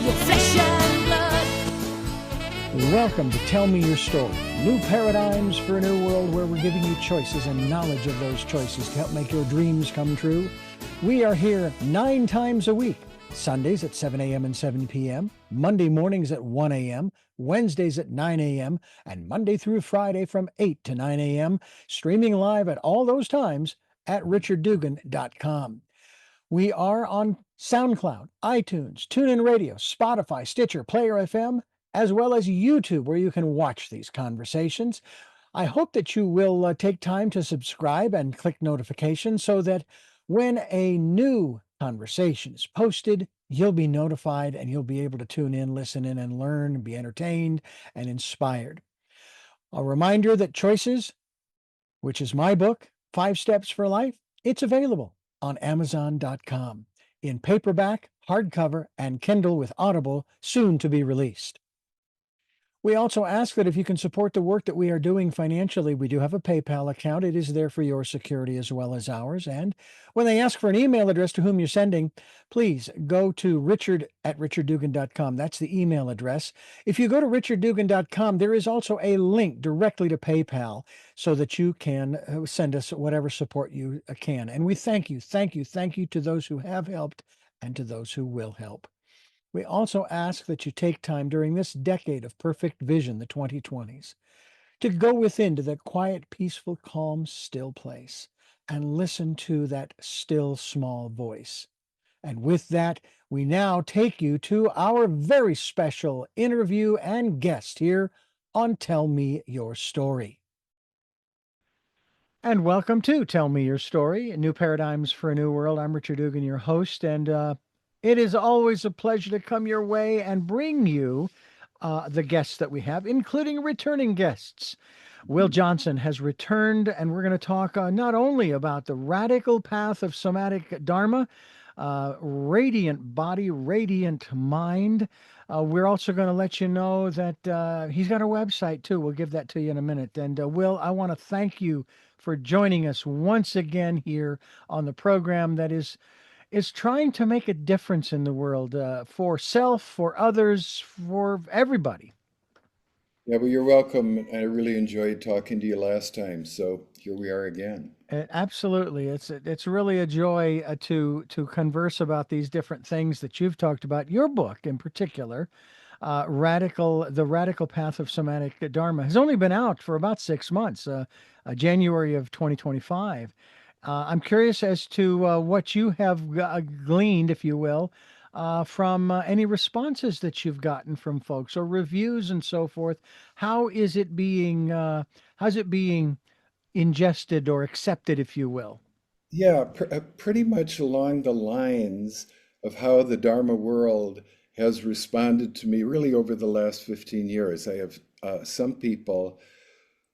your flesh and blood. Welcome to Tell Me Your Story, new paradigms for a new world where we're giving you choices and knowledge of those choices to help make your dreams come true. We are here 9 times a week, Sundays at 7 a.m. and 7 p.m., Monday mornings at 1 a.m., Wednesdays at 9 a.m., and Monday through Friday from 8 to 9 a.m., streaming live at all those times at richarddugan.com. We are on SoundCloud, iTunes, TuneIn Radio, Spotify, Stitcher, Player FM, as well as YouTube, where you can watch these conversations. I hope that you will take time to subscribe and click notifications so that when a new conversation is posted, you'll be notified and you'll be able to tune in, listen in, and learn, and be entertained and inspired. A reminder that Choices, which is my book, 5 Steps for Life, it's available on Amazon.com in paperback, hardcover, and Kindle with Audible, soon to be released. We also ask that if you can support the work that we are doing financially, we do have a PayPal account. It is there for your security as well as ours. And when they ask for an email address to whom you're sending, please go to richard@richarddugan.com. That's the email address. If you go to richarddugan.com, there is also a link directly to PayPal so that you can send us whatever support you can. And we thank you to those who have helped and to those who will help. We also ask that you take time during this decade of perfect vision, the 2020s, to go within to that quiet, peaceful, calm, still place and listen to that still, small voice. And with that, we now take you to our very special interview and guest here on Tell Me Your Story. And welcome to Tell Me Your Story, New Paradigms for a New World. I'm Richard Dugan, your host, and it is always a pleasure to come your way and bring you the guests that we have, including returning guests. Will Johnson has returned, and we're going to talk not only about the radical path of somatic dharma, radiant body, radiant mind. We're also going to let you know that he's got a website too. We'll give that to you in a minute. And Will, I want to thank you for joining us once again here on the program that is trying to make a difference in the world for self, for others, for everybody. Yeah, well, you're welcome. I really enjoyed talking to you last time, so here we are again. Absolutely, it's really a joy to converse about these different things that you've talked about. Your book, in particular, the radical path of somatic dharma, has only been out for about 6 months, January of 2025. I'm curious as to what you have gleaned, if you will, from any responses that you've gotten from folks or reviews and so forth. How's it being ingested or accepted, if you will? Yeah, pretty much along the lines of how the Dharma world has responded to me really over the last 15 years. I have some people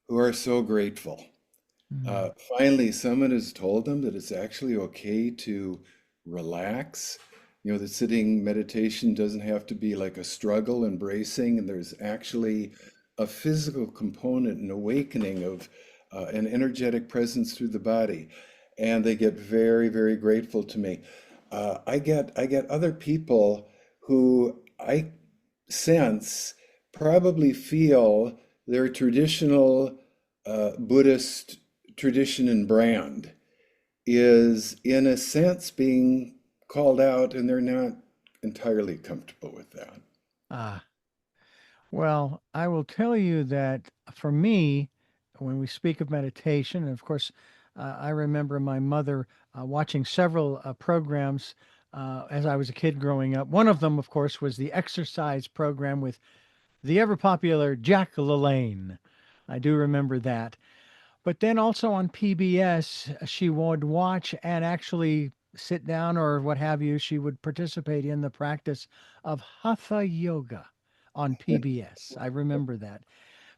who are so grateful. Finally, someone has told them that it's actually okay to relax. You know, that sitting meditation doesn't have to be like a struggle and bracing, and there's actually a physical component, an awakening of an energetic presence through the body. And they get very, very grateful to me. I get other people who I sense probably feel their traditional Buddhist tradition and brand is in a sense being called out, and they're not entirely comfortable with that. Well, I will tell you that for me, when we speak of meditation, and of course, I remember my mother watching several programs as I was a kid growing up. One of them, of course, was the exercise program with the ever popular Jack LaLanne. I do remember that. But then also on PBS, she would watch and actually sit down or what have you. She would participate in the practice of Hatha Yoga on PBS. I remember that.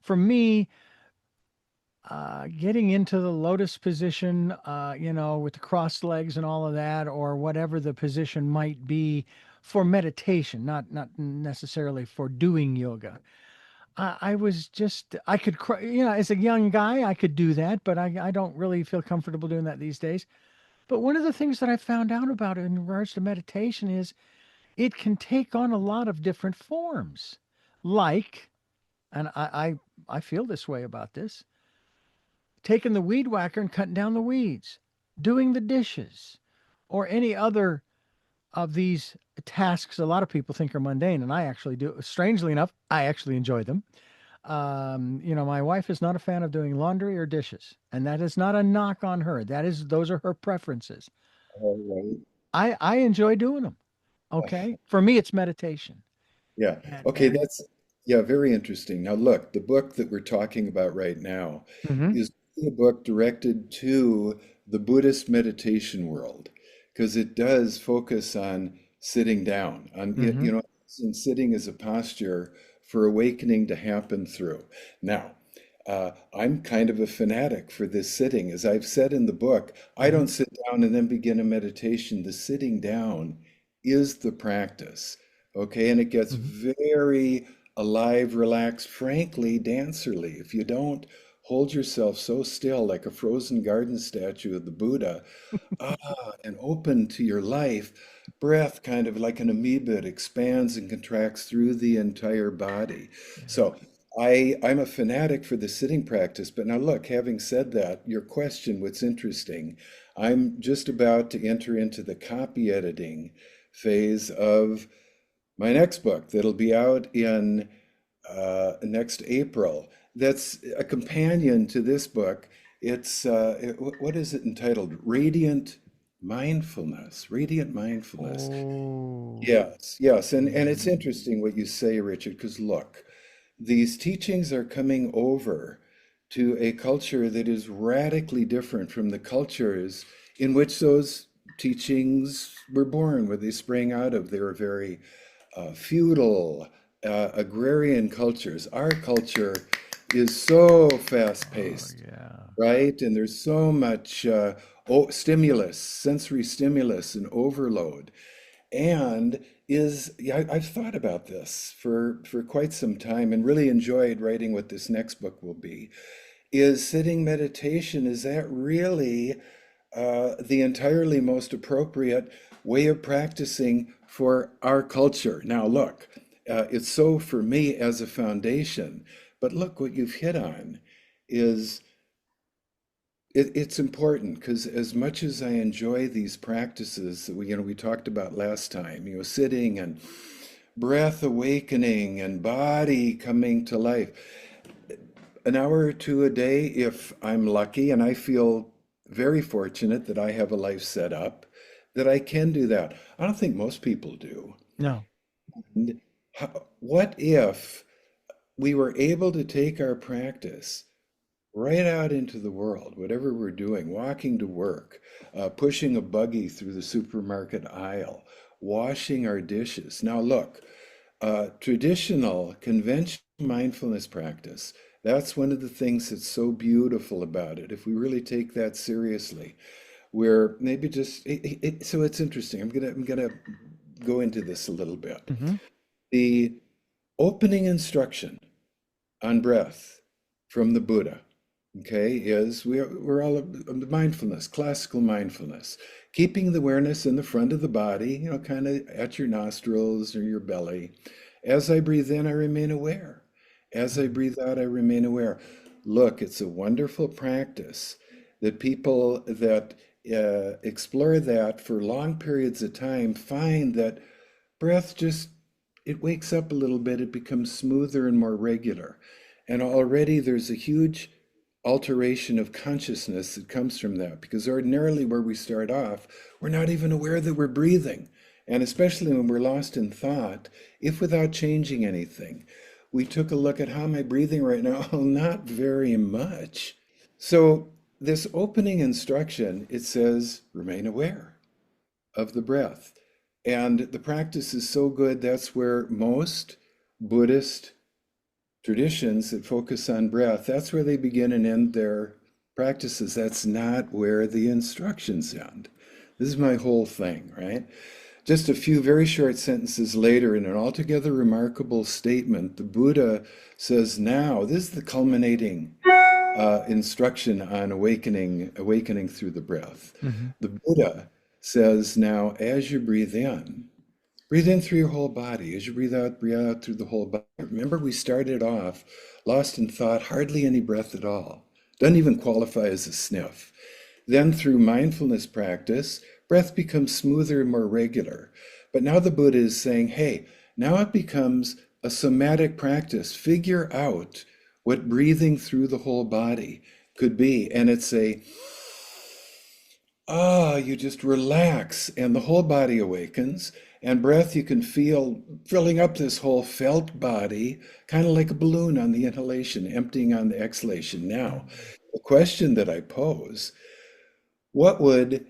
For me, getting into the lotus position, with the crossed legs and all of that, or whatever the position might be for meditation, not necessarily for doing yoga. I was just, I could, as a young guy, I could do that, but I don't really feel comfortable doing that these days. But one of the things that I found out about in regards to meditation is it can take on a lot of different forms. Like, and I feel this way about this, taking the weed whacker and cutting down the weeds, doing the dishes, or any other of these tasks a lot of people think are mundane, and I actually do. Strangely enough, I actually enjoy them. My wife is not a fan of doing laundry or dishes, and that is not a knock on her. Those are her preferences. All right. I enjoy doing them. Okay, for me, it's meditation, Yeah. and Okay, that's yeah, very interesting. Now look, the book that we're talking about right now Mhm, is a book directed to the Buddhist meditation world because it does focus on sitting down, on mhm, and sitting as a posture for awakening to happen through. Now, I'm kind of a fanatic for this sitting. As I've said in the book, I don't mhm, sit down and then begin a meditation. The sitting down is the practice. Okay, and it gets mhm. very alive, relaxed, frankly, dancerly. If you don't hold yourself so still like a frozen garden statue of the Buddha, and open to your life, breath kind of like an amoeba, it expands and contracts through the entire body. Yeah. So I'm a fanatic for the sitting practice, but now look, having said that, your question, what's interesting, I'm just about to enter into the copy editing phase of my next book that'll be out in next April. That's a companion to this book. What is it entitled? Radiant Mindfulness. Oh. Yes, yes, and it's Mm. interesting what you say, Richard, because look, these teachings are coming over to a culture that is radically different from the cultures in which those teachings were born, where they sprang out of. They were very feudal, agrarian cultures. Our culture is so Oh fast-paced, yeah. right? And there's so much stimulus, sensory stimulus, and overload. And yeah, I've thought about this for quite some time and really enjoyed writing what this next book will be. Is sitting meditation, is that really the entirely most appropriate way of practicing for our culture? Now, look, it's so for me as a foundation, but look, what you've hit on is it's important because as much as I enjoy these practices that we talked about last time, sitting and breath awakening and body coming to life, an hour or two a day, if I'm lucky, and I feel very fortunate that I have a life set up, that I can do that. I don't think most people do. No. And what if we were able to take our practice right out into the world, whatever we're doing, walking to work, pushing a buggy through the supermarket aisle, washing our dishes. Now, look, traditional, conventional mindfulness practice, that's one of the things that's so beautiful about it. If we really take that seriously, we're maybe just so it's interesting. I'm gonna go into this a little bit. Hmm. The opening instruction on breath from the Buddha, okay, is we're all mindfulness, classical mindfulness, keeping the awareness in the front of the body, kind of at your nostrils or your belly. As I breathe in, I remain aware. As I breathe out, I remain aware. Look, it's a wonderful practice that people that explore that for long periods of time find that breath just it wakes up a little bit, it becomes smoother and more regular. And already there's a huge alteration of consciousness that comes from that because ordinarily where we start off, we're not even aware that we're breathing. And especially when we're lost in thought, if without changing anything, we took a look at how am I breathing right now? Oh, not very much. So this opening instruction, it says, remain aware of the breath. And the practice is so good, that's where most Buddhist traditions that focus on breath, that's where they begin and end their practices. That's not where the instructions end. This is my whole thing, right? Just a few very short sentences later, in an altogether remarkable statement, the Buddha says, now, this is the culminating instruction on awakening through the breath. Hmm. The Buddha says, now, as you breathe in, Breathe in through your whole body. As you breathe out through the whole body. Remember, we started off lost in thought, hardly any breath at all. Doesn't even qualify as a sniff. Then through mindfulness practice, breath becomes smoother and more regular. But now the Buddha is saying, hey, now it becomes a somatic practice. Figure out what breathing through the whole body could be. And it's you just relax and the whole body awakens. And breath, you can feel filling up this whole felt body, kind of like a balloon on the inhalation, emptying on the exhalation. Now, the question that I pose, what would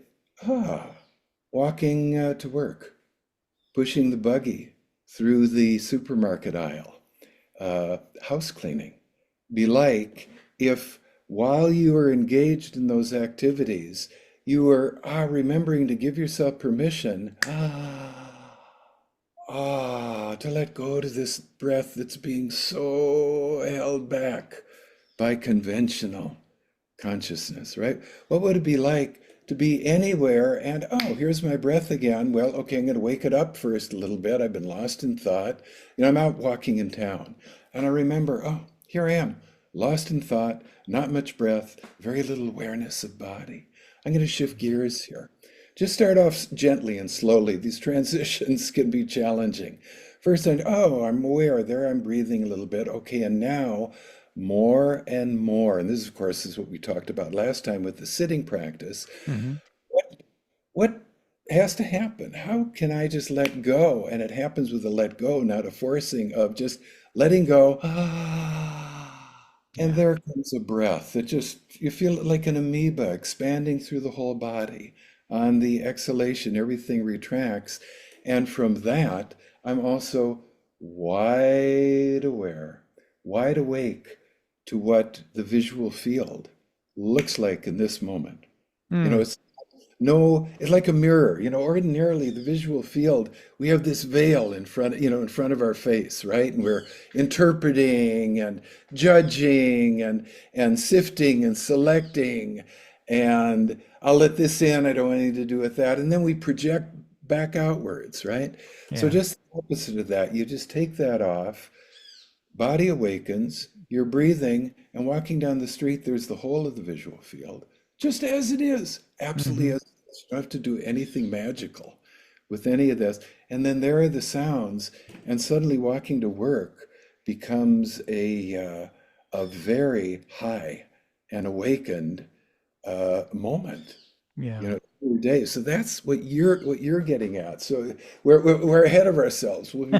walking to work, pushing the buggy through the supermarket aisle, house cleaning, be like if while you are engaged in those activities, you are remembering to give yourself permission to let go to this breath that's being so held back by conventional consciousness, right? What would it be like to be anywhere and, here's my breath again. Well, okay, I'm going to wake it up first a little bit. I've been lost in thought. I'm out walking in town and I remember, here I am, lost in thought, not much breath, very little awareness of body. I'm going to shift gears here. Just start off gently and slowly. These transitions can be challenging. First, I'm aware. There I'm breathing a little bit. Okay, and now more and more. And this, of course, is what we talked about last time with the sitting practice. Mm-hmm. What has to happen? How can I just let go? And it happens with a let go, not a forcing of just letting go. And there comes a breath that just, you feel it like an amoeba expanding through the whole body. On the exhalation, everything retracts. And from that, I'm also wide aware, wide awake to what the visual field looks like in this moment. It's it's like a mirror. Ordinarily the visual field, we have this veil in front of our face, right? And we're interpreting and judging and sifting and selecting. And I'll let this in, I don't want anything to do with that. And then we project back outwards, right? So Yeah. just the opposite of that, you just take that off, body awakens, you're breathing and walking down the street, there's the whole of the visual field, just as it is, absolutely Mm-hmm. as it is. You don't have to do anything magical with any of this. And then there are the sounds, and suddenly walking to work becomes a very high and awakened moment, Yeah. every day. So that's what you're getting at. So we're ahead of ourselves. We'll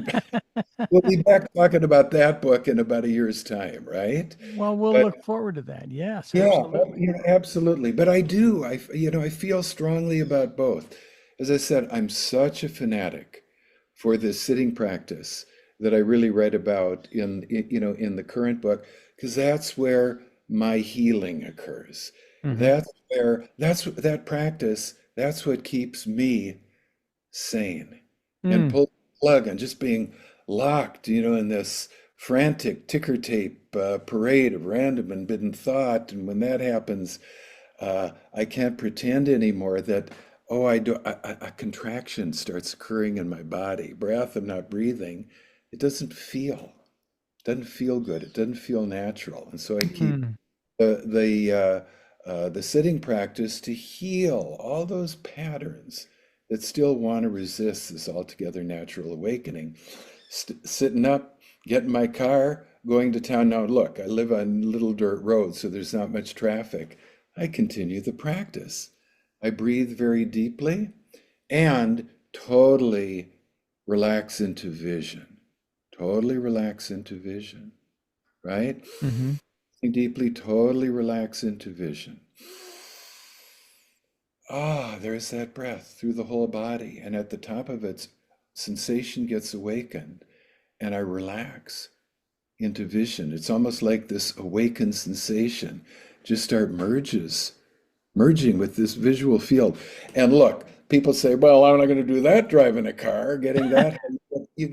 be back talking about that book in about a year's time, right? Well, we'll But look forward to that. Yes, yeah, absolutely. absolutely. But I feel strongly about both. As I said, I'm such a fanatic for this sitting practice that I really write about in the current book, because that's where my healing occurs. Mm-hmm. That practice, that's what keeps me sane and Mm. pull the plug on just being locked, in this frantic ticker tape parade of random and bidden thought. And when that happens, I can't pretend anymore that, I do, a contraction starts occurring in my body. Breath, I'm not breathing. It doesn't feel good. It doesn't feel natural. And so I keep Mm. the sitting practice to heal all those patterns that still want to resist this altogether natural awakening. Sitting up, getting my car, going to town. Now, look, I live on little dirt roads, so there's not much traffic. I continue the practice. I breathe very deeply and totally relax into vision. Totally relax into vision, right? Mm-hmm. Deeply, totally relax into vision. There's that breath through the whole body. And at the top of it, sensation gets awakened. And I relax into vision. It's almost like this awakened sensation just merging with this visual field. And look, people say, well, I'm not going to do that driving a car, getting that. I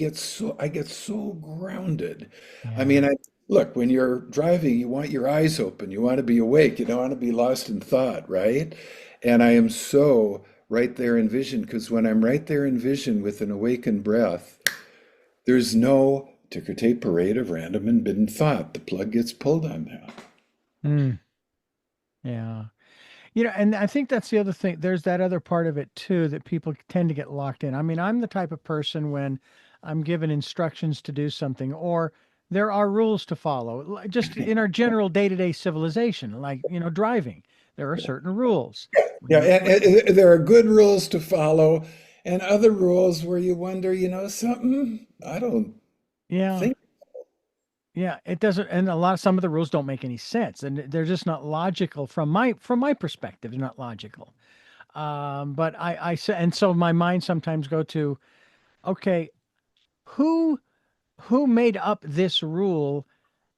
get so grounded. I Yeah. mean, look, when you're driving, you want your eyes open, you want to be awake, you don't want to be lost in thought, right? And I am so right there in vision, because when I'm right there in vision with an awakened breath, there's no ticker tape parade of random and bidden thought. The plug gets pulled on that. Mm, yeah. And I think that's the other thing. There's that other part of it too that people tend to get locked in. I mean, I'm the type of person when I'm given instructions to do something or there are rules to follow, just in our general day-to-day civilization, like, driving. There are certain rules. When Yeah, you and there are good rules to follow, and other rules where you wonder, something, I don't Yeah. think. Yeah, it doesn't, and some of the rules don't make any sense, and they're just not logical from my perspective. They're not logical. But I say, and so my mind sometimes go to, okay, who who made up this rule,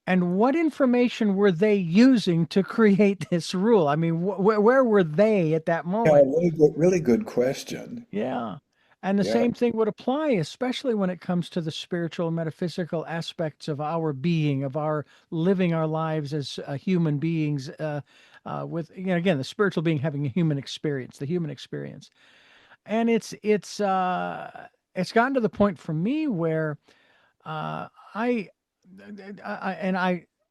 and what information were they using to create this rule? I mean, where were they at that Yeah, moment? really good question. Yeah. And the Yeah, same thing would apply, especially when it comes to the spiritual and metaphysical aspects of our being, of our living our lives as human beings, with, again, the spiritual being having a human experience, the human experience. And it's gotten to the point for me where uh, I,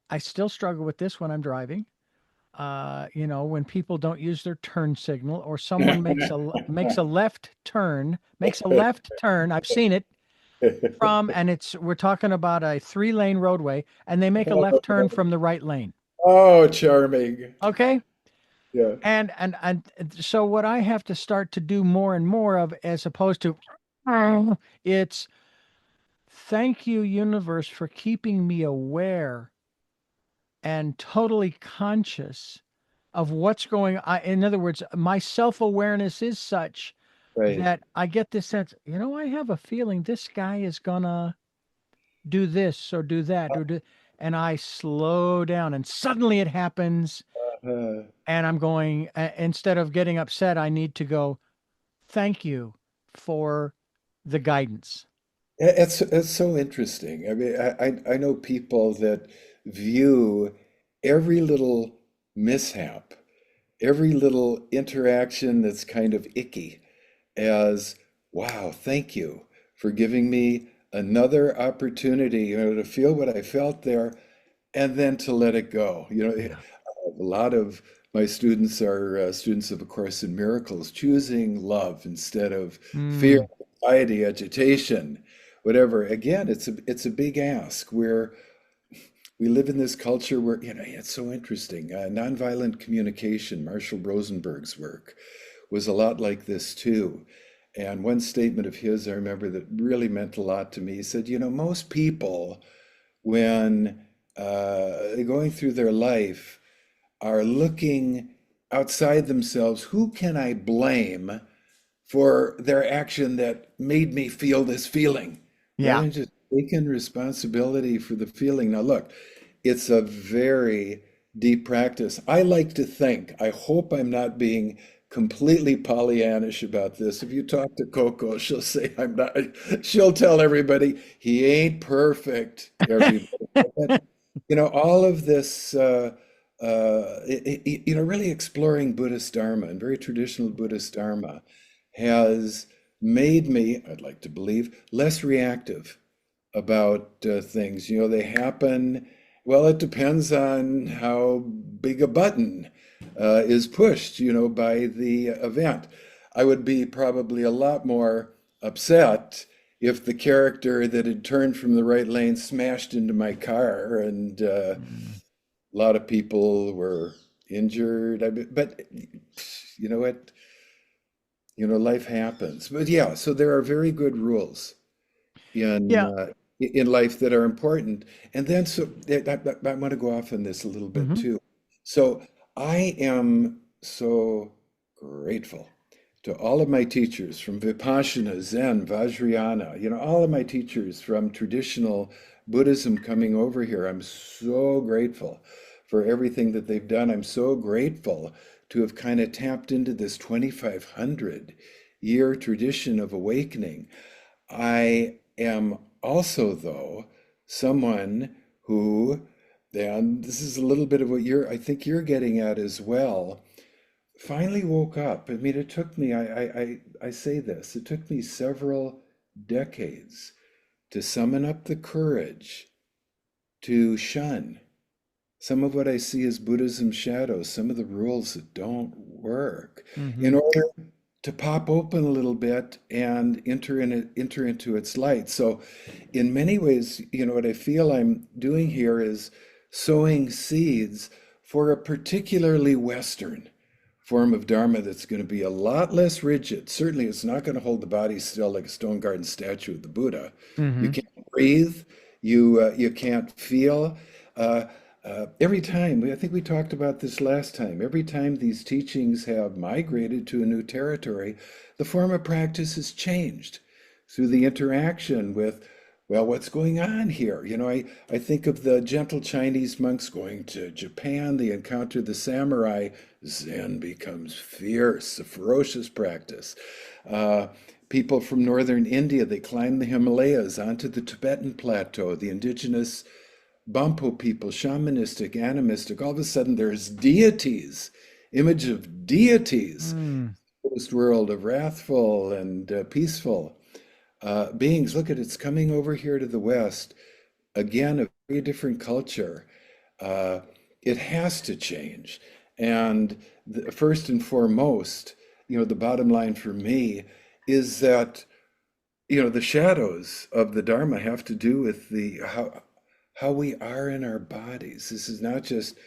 I still struggle with this when I'm driving. When people don't use their turn signal or someone makes a left turn. I've seen it and we're talking about a 3-lane roadway and they make a left turn from the right lane. Oh, charming. Okay. Yeah. And so what I have to start to do more and more of, as opposed to, it's thank you, universe, for keeping me aware and totally conscious of what's going on. In other words, my self-awareness is such Right. that I get this sense, I have a feeling this guy is gonna do this or do that or do, and I slow down and suddenly it happens Uh, and I'm going, instead of getting upset, I need to go, thank you for the guidance. it's so interesting. I mean, I know people that view every little mishap, every little interaction that's kind of icky as, wow, thank you for giving me another opportunity, to feel what I felt there and then to let it go. Yeah. A lot of my students are students of A Course in Miracles, choosing love instead of fear, Mm, anxiety, agitation, whatever. Again, it's a big ask. We live in this culture where, it's so interesting. Nonviolent communication, Marshall Rosenberg's work, was a lot like this too. And one statement of his I remember that really meant a lot to me. He said, most people, when going through their life, are looking outside themselves. Who can I blame for their action that made me feel this feeling? Rather yeah. than just taking responsibility for the feeling. Now, look, it's a very deep practice. I like to think, I hope I'm not being completely Pollyannish about this. If you talk to Coco, she'll say I'm not, she'll tell everybody he ain't perfect, everybody. But, all of this, really exploring Buddhist Dharma and very traditional Buddhist Dharma has made me, I'd like to believe, less reactive about things. They happen. Well, it depends on how big a button is pushed, by the event. I would be probably a lot more upset if the character that had turned from the right lane smashed into my car and Mm, a lot of people were injured. But you know what? Life happens. But yeah, so there are very good rules in yeah. uh, in life that are important. And then so I want to go off on this a little bit Hmm. too. So I am so grateful to all of my teachers from Vipassana, Zen, Vajrayana, all of my teachers from traditional Buddhism coming over here. I'm so grateful for everything that they've done. I'm so grateful to have kind of tapped into this 2,500-year tradition of awakening. I am also, though, someone who, and this is a little bit of what I think you're getting at as well, finally woke up. I mean, it took me, I say this, it took me several decades to summon up the courage to shun some of what I see as Buddhism shadows, some of the rules that don't work, in Hmm. order to pop open a little bit and enter into its light. So, in many ways, what I feel I'm doing here is sowing seeds for a particularly Western form of Dharma that's going to be a lot less rigid. Certainly, it's not going to hold the body still like a stone garden statue of the Buddha. You Hmm. can't breathe. You can't feel. Uh, every time, I think we talked about this last time, every time these teachings have migrated to a new territory, the form of practice has changed through the interaction with, well, what's going on here? I think of the gentle Chinese monks going to Japan, they encounter the samurai, Zen becomes fierce, a ferocious practice. Uh, People from northern India, they climb the Himalayas onto the Tibetan plateau, the indigenous Bambu people, shamanistic, animistic. All of a sudden, there's deities, image of deities, Mm. this world of wrathful and peaceful beings. Look at it's coming over here to the West. Again, a very different culture. Uh, it has to change. And first and foremost, the bottom line for me is that the shadows of the Dharma have to do with the how we are in our bodies. This is not just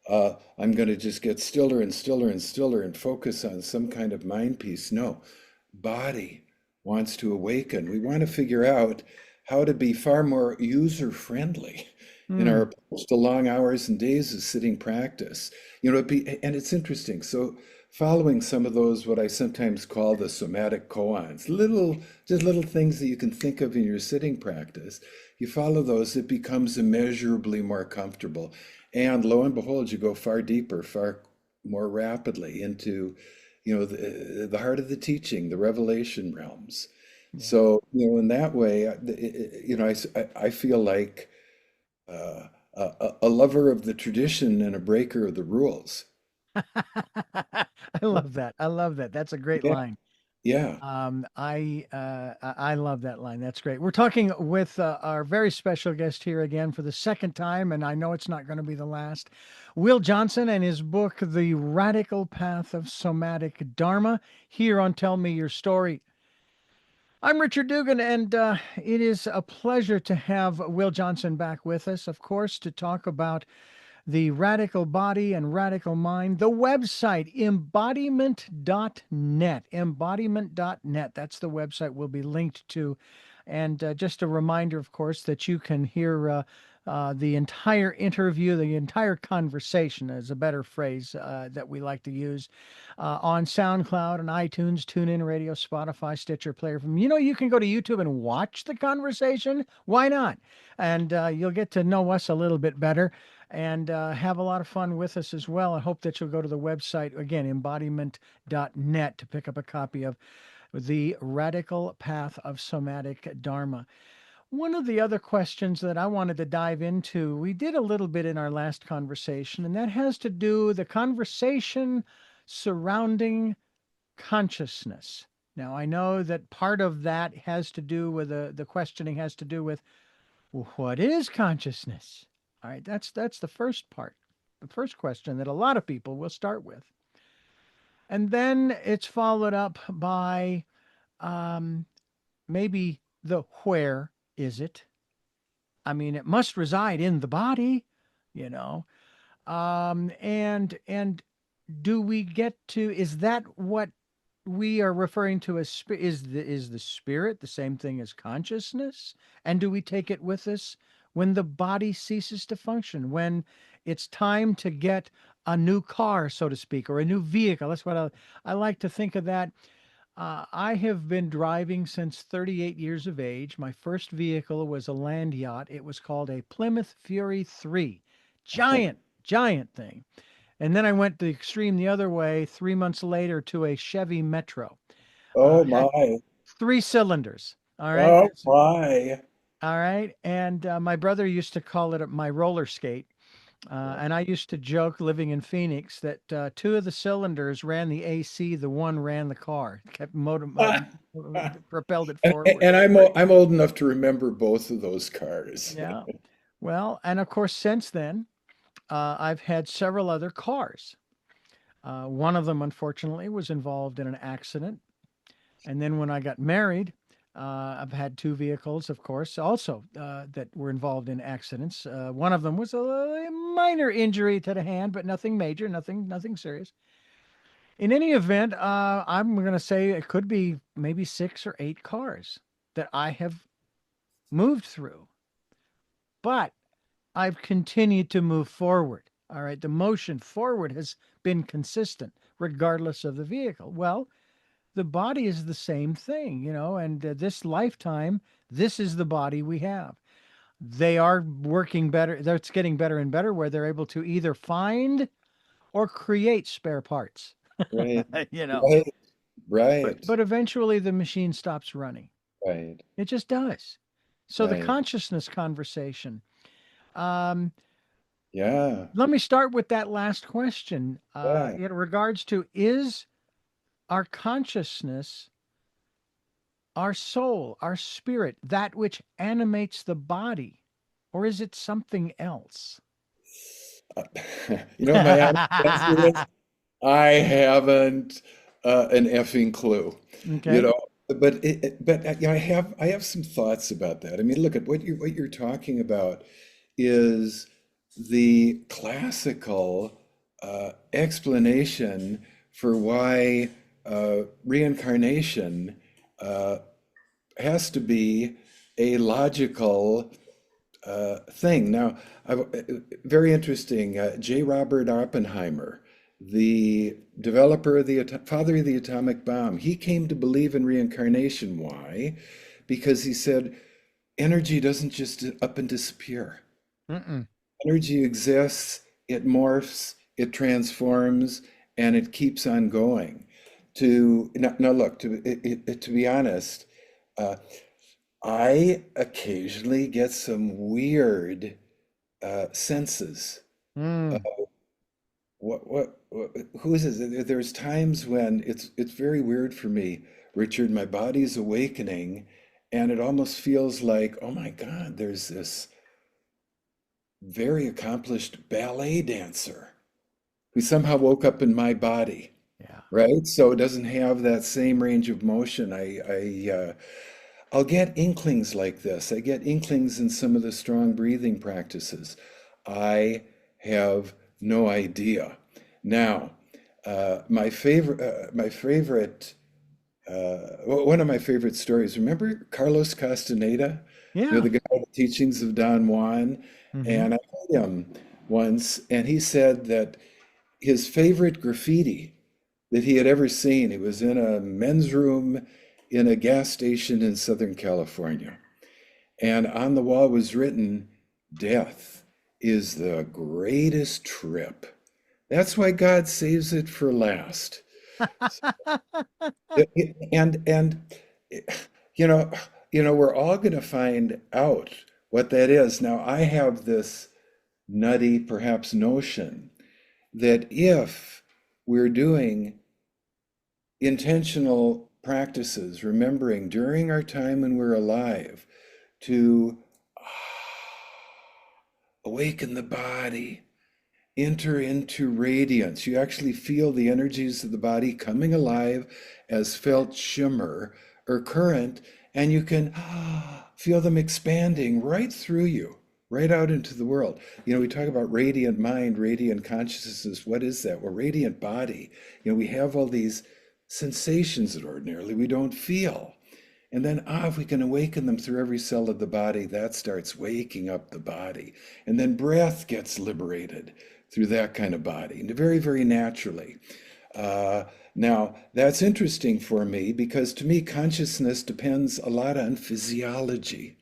I'm going to just get stiller and stiller and stiller and focus on some kind of mind piece. No, body wants to awaken. We want to figure out how to be far more user friendly in our Mm. approach to long hours and days of sitting practice. And it's interesting. So following some of those, what I sometimes call the somatic koans, just little things that you can think of in your sitting practice. You follow those, it becomes immeasurably more comfortable. And lo and behold, you go far deeper, far more rapidly into, the heart of the teaching, the revelation realms. Yeah. So, in that way, I feel like a lover of the tradition and a breaker of the rules. I love that. I love that. That's a great Yeah, line. yeah. I love that line. That's great. We're talking with our very special guest here again for the second time, and I know it's not going to be the last. Will Johnson and his book, The Radical Path of Somatic Dharma, here on Tell Me Your Story. I'm Richard Dugan, and it is a pleasure to have Will Johnson back with us, of course, to talk about the radical body and radical mind. The website, embodiment.net. Embodiment.net. That's the website we'll be linked to. And just a reminder, of course, that you can hear the entire interview, the entire conversation is a better phrase that we like to use on SoundCloud and iTunes, TuneIn Radio, Spotify, Stitcher, Player. You can go to YouTube and watch the conversation. Why not? And you'll get to know us a little bit better and have a lot of fun with us as well. I hope that you'll go to the website, again, embodiment.net, to pick up a copy of The Radical Path of Somatic Dharma. One of the other questions that I wanted to dive into, we did a little bit in our last conversation, and that has to do the conversation surrounding consciousness. Now, I know that part of that has to do with the questioning has to do with, well, what is consciousness? All right, that's the first part, the first question that a lot of people will start with, and then it's followed up by um, maybe the where is it? I mean, it must reside in the body, you know. And do we get to, is that what we are referring to as is the spirit the same thing as consciousness? And do we take it with us when the body ceases to function, when it's time to get a new car, so to speak, or a new vehicle? That's what I like to think of that. I have been driving since 38 years of age. My first vehicle was a land yacht. It was called a Plymouth Fury 3. Oh, Giant, giant thing. And then I went the extreme the other way 3 months later to a Chevy Metro. oh Had my. three cylinders. All right. Oh my. All right. And my brother used to call it my roller skate. And I used to joke living in Phoenix that two of the cylinders ran the AC, the one ran the car, kept propelled it forward. And I'm old enough to remember both of those cars. Yeah. Well, and of course, since then, I've had several other cars. One of them, unfortunately, was involved in an accident. And then when I got married, I've had two vehicles, of course, also that were involved in accidents. One of them was a minor injury to the hand, but nothing major, nothing serious. In any event, I'm going to say it could be maybe 6 or 8 cars that I have moved through, but I've continued to move forward. All right, the motion forward has been consistent regardless of the vehicle. Well, the body is the same thing, and this lifetime, this is the body we have. They are working better. That's getting better and better where they're able to either find or create spare parts, Right, you know. right, But right, but eventually the machine stops running. right, It just does. So the right. consciousness conversation. Um, Yeah, let me start with that last question. yeah. In regards to is our consciousness, our soul, our spirit, that which animates the body, or is it something else? You know what my honest answer is? I haven't an effing clue. You Okay. know, but I have some thoughts about that. I mean, look at what you're talking about is the classical explanation for why reincarnation uh, has to be a logical thing. Now, very interesting. J. Robert Oppenheimer, the developer of father of the atomic bomb, he came to believe in reincarnation. Why? Because he said energy doesn't just up and disappear. Mm-mm. Energy exists, it morphs, it transforms, and it keeps on going. Now look, to be honest, uh, I occasionally get some weird senses. Mm. Who is this? There's times when it's very weird for me, Richard. My body's awakening, and it almost feels like, oh my God, there's this very accomplished ballet dancer who somehow woke up in my body, Yeah. right? So it doesn't have that same range of motion. I'll get inklings like this. I get inklings in some of the strong breathing practices. I have no idea. Now, my favorite, one of my favorite stories. Remember Carlos Castaneda, Yeah. the guy with the teachings of Don Juan? Mm-hmm. And I heard him once, and he said that his favorite graffiti that he had ever seen. He was in a men's room in a gas station in Southern California. And on the wall was written, Death is the greatest trip. That's why God saves it for last. And you know, we're all going to find out what that is. Now, I have this nutty, perhaps, notion that if we're doing intentional practices, remembering during our time when we're alive to awaken the body, enter into radiance. You actually feel the energies of the body coming alive as felt shimmer or current, and you can feel them expanding right through you, right out into the world. We talk about radiant mind, radiant consciousness. What is that? Well, radiant body. We have all these sensations that ordinarily we don't feel. And then, if we can awaken them through every cell of the body, that starts waking up the body. And then breath gets liberated through that kind of body, and very, very naturally. Uh, Now, that's interesting for me because to me, consciousness depends a lot on physiology.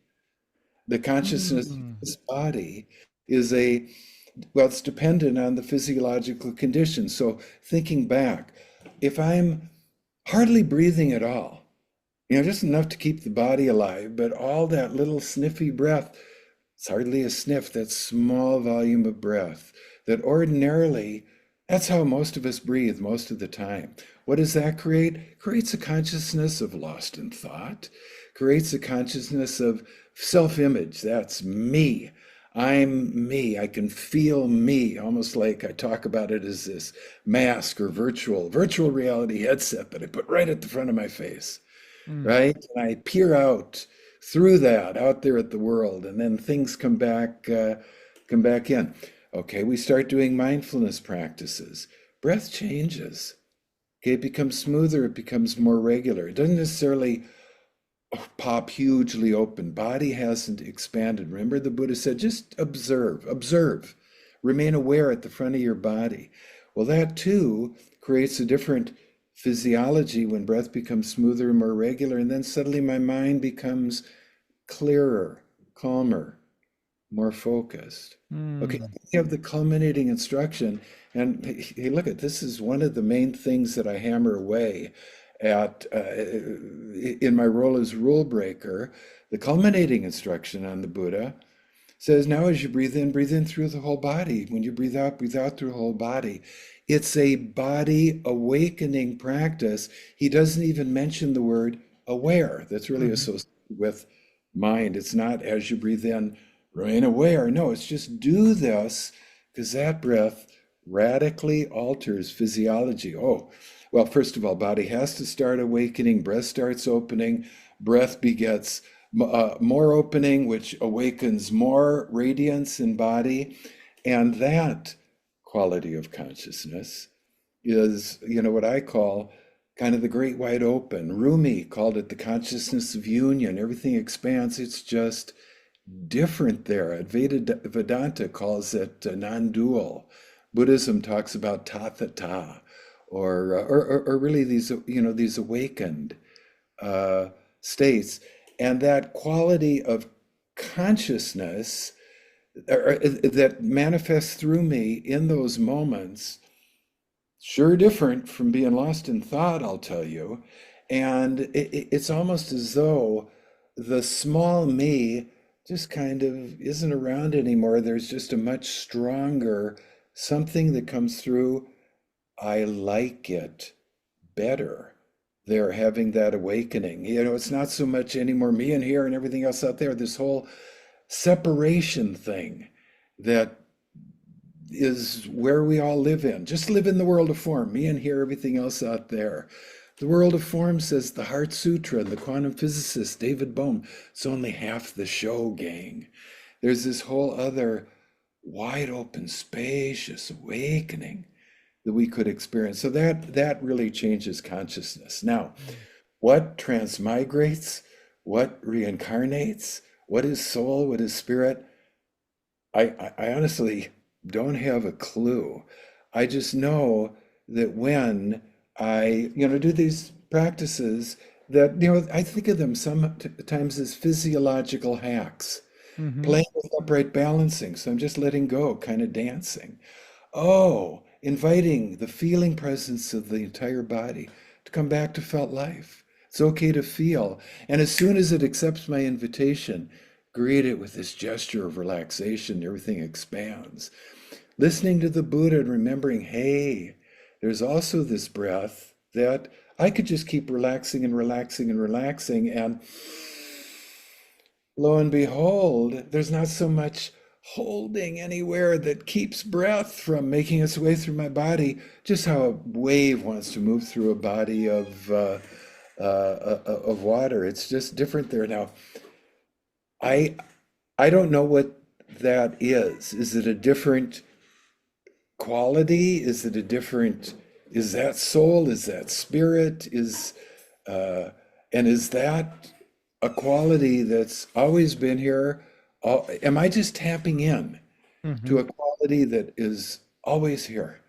The consciousness of Mm. this body is it's dependent on the physiological conditions. So thinking back, if I'm hardly breathing at all, just enough to keep the body alive, but all that little sniffy breath, It's hardly a sniff, that small volume of breath that ordinarily, that's how most of us breathe most of the time. What does that create? Creates a consciousness of lost in thought, creates a consciousness of self-image. That's me. I'm me. I can feel me, almost like I talk about it as this mask or virtual reality headset that I put right at the front of my face, Mm. right? And I peer out through that, out there at the world, and then things come back in. Okay, we start doing mindfulness practices. Breath changes. Okay, it becomes smoother, it becomes more regular. It doesn't necessarily pop hugely open. Body hasn't expanded. Remember, the Buddha said, just observe, remain aware at the front of your body. Well, that too creates a different physiology when breath becomes smoother and more regular. And then suddenly my mind becomes clearer, calmer, more focused. Okay, Mm. you have the culminating instruction. And hey, look at this is one of the main things that I hammer away at in my role as rule breaker. The culminating instruction on the Buddha says, now as you breathe in through the whole body. When you breathe out through the whole body. It's a body awakening practice. He doesn't even mention the word aware. That's really Hmm. associated with mind. It's not as you breathe in, remain aware. No, it's just do this because that breath radically alters physiology. Oh, well, first of all, body has to start awakening, breath starts opening, breath begets more opening, which awakens more radiance in body. And that quality of consciousness is, what I call kind of the great wide open. Rumi called it the consciousness of union. Everything expands. It's just different there. Vedanta calls it non-dual. Buddhism talks about tathata, or really these awakened uh, states, and that quality of consciousness that manifests through me in those moments, sure different from being lost in thought, I'll tell you. And it's almost as though the small me just kind of isn't around anymore. There's just a much stronger something that comes through. I like it better. They're having that awakening. It's not so much anymore me in here and everything else out there. This whole separation thing that is where we all live in. Just live in the world of form, me in here, everything else out there. The world of form, says the Heart Sutra, the quantum physicist David Bohm, it's only half the show, gang. There's this whole other wide open, spacious awakening that we could experience. So that really changes consciousness. Now, what transmigrates? What reincarnates? What is soul? What is spirit? I honestly don't have a clue. I just know that when I, do these practices that, I think of them sometimes as physiological hacks, Hmm. playing with upright balancing. So I'm just letting go, kind of dancing. Oh, inviting the feeling presence of the entire body to come back to felt life. It's okay to feel. And as soon as it accepts my invitation, greet it with this gesture of relaxation. Everything expands. Listening to the Buddha and remembering, hey, there's also this breath that I could just keep relaxing and relaxing and relaxing. And lo and behold, there's not so much holding anywhere that keeps breath from making its way through my body, just how a wave wants to move through a body of water. It's just different there. Now, I I don't know what that is. Is it a different quality? Is it a different, is that soul? Is that spirit? Uh, and is that a quality that's always been here? Am I just tapping in Hmm. to a quality that is always here?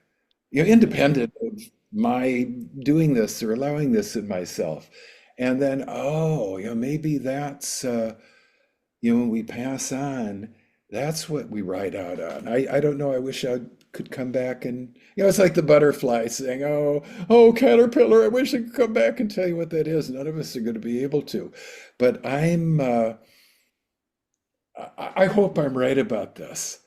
Independent of my doing this or allowing this in myself. And then, oh, maybe that's, when we pass on, that's what we ride out on. I don't know. I wish I could come back and, it's like the butterfly saying, oh, caterpillar, I wish I could come back and tell you what that is. None of us are going to be able to. But I hope I'm right about this.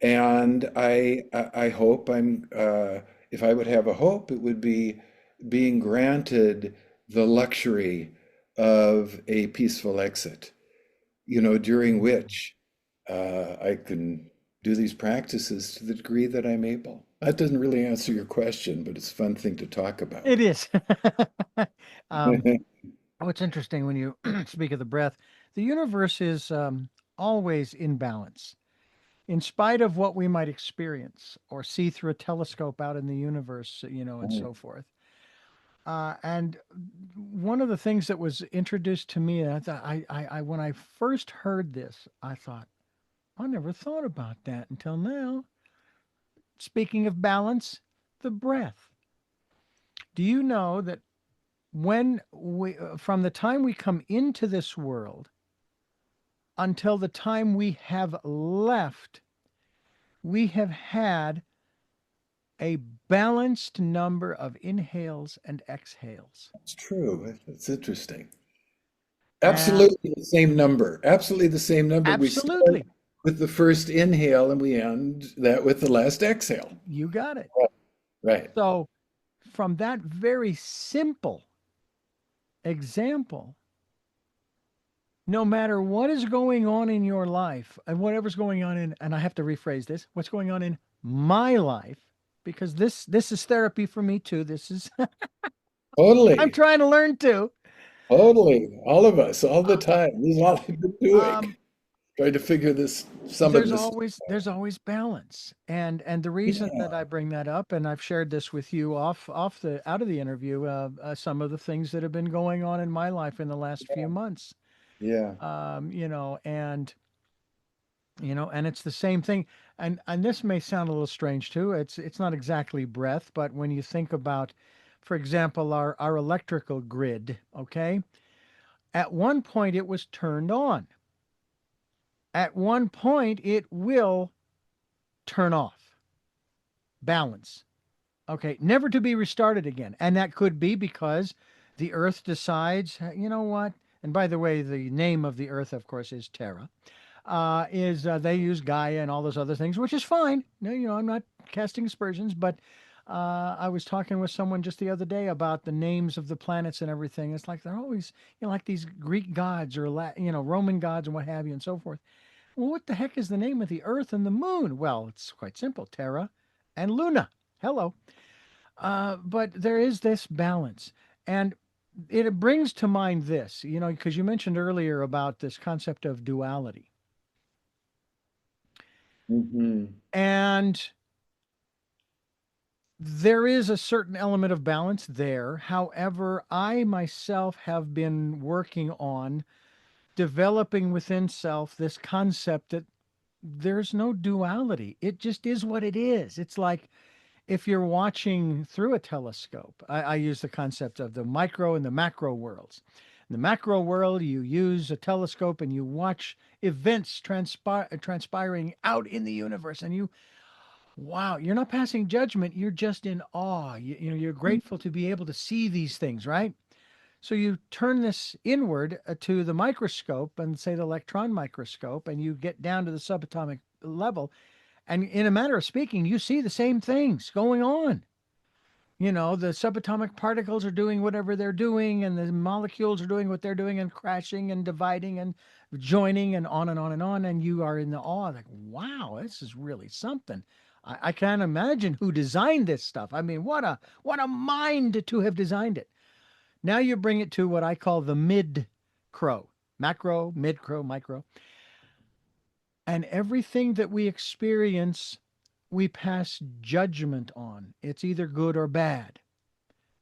And I hope if I would have a hope, it would be being granted the luxury of a peaceful exit, during Mm. which I can do these practices to the degree that I'm able. That doesn't really answer your question, but it's a fun thing to talk It about. is. um, what's interesting when you speak of the breath, the universe is always in balance. In spite of what we might experience or see through a telescope out in the universe, and Right. so forth. And one of the things that was introduced to me, and I thought, when I first heard this, I thought, I never thought about that until now. Speaking of balance, the breath. Do you know that from the time we come into this world until the time we have left, we have had a balanced number of inhales and exhales. It's true. It's interesting. And Absolutely the same number. Absolutely the same number. We start absolutely, with the first inhale and we end that with the last exhale. you got it. Right. So, from that very simple example, no matter what is going on in your life and whatever's going on and I have to rephrase this, what's going on in my life, because this is therapy for me too. This is I'm Totally. trying to learn too. Totally. All of us, all the time. This is all I've been doing. Um, Trying to figure some of there's this. always balance, and the reason Yeah. that I bring that up, and I've shared this with you off the out of the interview, some of the things that have been going on in my life in the last few months. Yeah. And and it's the same thing. And this may sound a little strange too. It's not exactly breath, but when you think about, for example, our electrical grid, okay, at one point it was turned on. At one point it will turn off. Balance. Okay, never to be restarted again. And that could be because the earth decides, you know what? And by the way, the name of the earth, of course, is Terra. Is They use Gaia and all those other things, which is fine. No, I'm not casting aspersions, but I was talking with someone just the other day about the names of the planets and everything. It's like they're always, like these Greek gods or Roman gods and what have you and so forth. Well, what the heck is the name of the Earth and the Moon? Well, it's quite simple: Terra and Luna. Hello. But there is this balance, and it brings to mind this, because you mentioned earlier about this concept of duality. Hmm. And there is a certain element of balance there. However, I myself have been working on developing within self this concept that there's no duality. It just is what it is. It's like if you're watching through a telescope. I use the concept of the micro and the macro worlds. In the macro world, you use a telescope and you watch events transpiring out in the universe, and wow, you're not passing judgment. You're just in awe. You're grateful to be able to see these things, right? So you turn this inward to the microscope and say the electron microscope, and you get down to the subatomic level. And in a matter of speaking, you see the same things going on. The subatomic particles are doing whatever they're doing, and the molecules are doing what they're doing, and crashing and dividing and joining, and on and on and on. And you are in the awe, like, wow, this is really something. I can't imagine who designed this stuff. I mean, what a mind to have designed it. Now you bring it to what I call the mid crow, macro, mid crow, micro. And everything that we experience, we pass judgment on. It's either good or bad.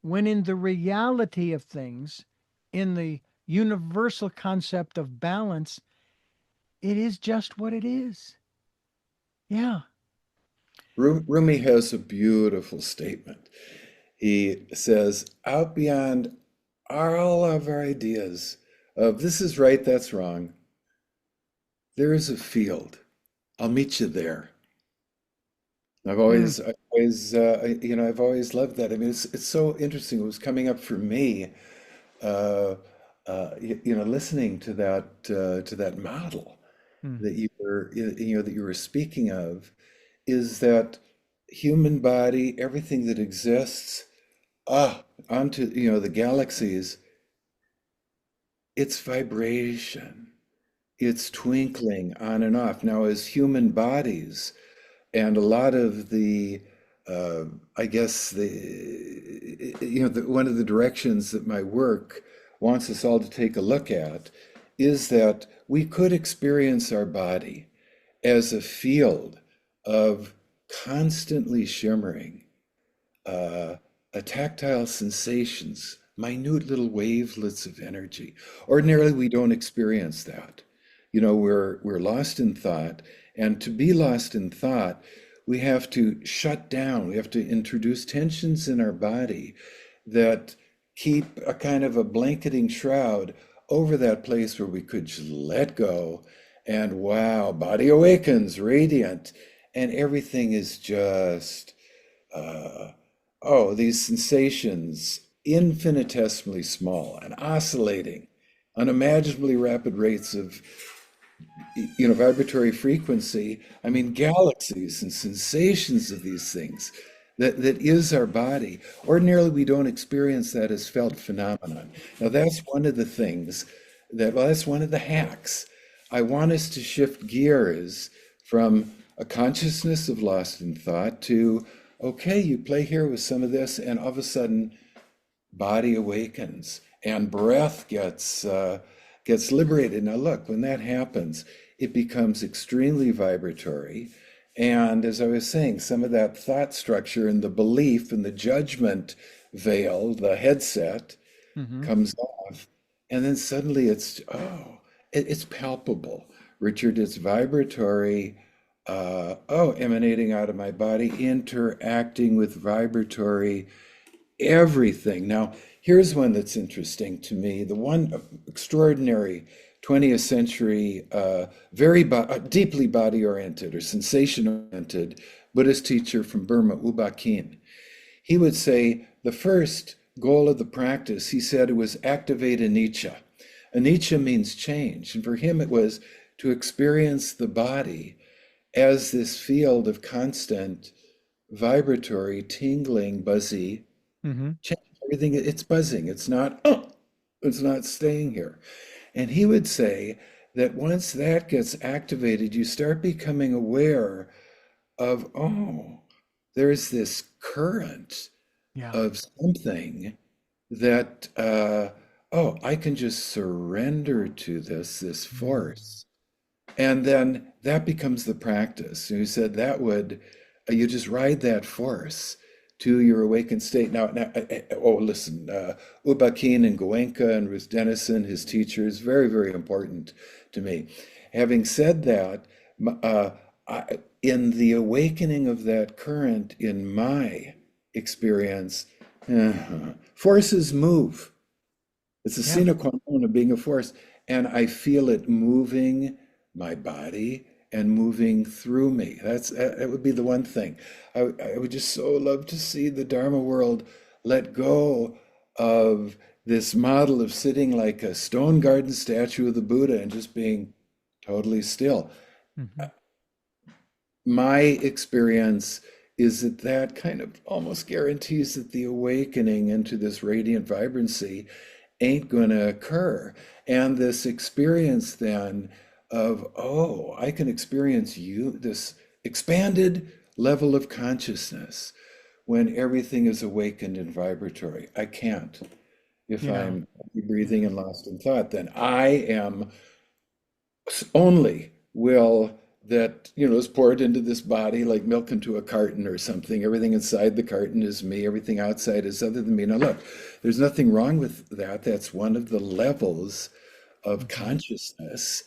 When in the reality of things, in the universal concept of balance, it is just what it is. Yeah. Rumi has a beautiful statement. He says, out beyond all of our ideas of this is right, that's wrong, there is a field. I'll meet you there. Mm. I've always loved that. I mean, it's so interesting. It was coming up for me, uh, listening to that model. Mm. that you were speaking of is that human body, everything that exists, onto, the galaxies, it's vibration, it's twinkling on and off. Now, as human bodies, and a lot of the, uh, I guess one of the directions that my work wants us all to take a look at is that we could experience our body as a field of constantly shimmering, uh, tactile sensations, minute little wavelets of energy. Ordinarily, we don't experience that. We're lost in thought, and to be lost in thought, we have to shut down. We have to introduce tensions in our body that keep a kind of a blanketing shroud over that place where we could just let go. And wow, body awakens, radiant, and everything is just uh, these sensations, infinitesimally small and oscillating, unimaginably rapid rates of, vibratory frequency. I mean, galaxies and sensations of these things. That is our body. Ordinarily, we don't experience that as felt phenomenon. Now, that's one of the things that's one of the hacks. I want us to shift gears from a consciousness of lost in thought to, okay, you play here with some of this, and all of a sudden, body awakens and breath gets liberated. Now, look, when that happens, it becomes extremely vibratory. And as I was saying, some of that thought structure and the belief and the judgment veil, the headset, Hmm. comes off. And then suddenly it's palpable. Richard, it's vibratory, emanating out of my body, interacting with vibratory everything. Now, here's one that's interesting to me. The one extraordinary 20th century, deeply body oriented or sensation oriented Buddhist teacher from Burma, U Ba Khin. He would say the first goal of the practice, he said, it was activate anicca. Anicca means change. And for him, it was to experience the body as this field of constant vibratory, tingling, buzzy Hmm. change. Everything, it's buzzing. It's not staying here. And he would say that once that gets activated, you start becoming aware of, there's this current Yeah. of something that, I can just surrender to this Mm. force. And then that becomes the practice. And he said that would, you just ride that force to your awakened state. Listen, Uba Keen and Goenka and Ruth Denison, his teachers, very, very important to me. Having said that, in the awakening of that current, in my experience, forces move. It's a Yeah. sine qua non of being a force. And I feel it moving my body and moving through me. That would be the one thing. I would just so love to see the Dharma world let go of this model of sitting like a stone garden statue of the Buddha and just being totally still. Hmm. My experience is that that kind of almost guarantees that the awakening into this radiant vibrancy ain't going to occur. And this experience then of, I can experience this expanded level of consciousness when everything is awakened and vibratory. I can't. If Yeah. I'm breathing Yeah. and lost in thought, then I am only will that is poured into this body like milk into a carton or something. Everything inside the carton is me, everything outside is other than me. Now look, there's nothing wrong with that. That's one of the levels of Hmm. consciousness.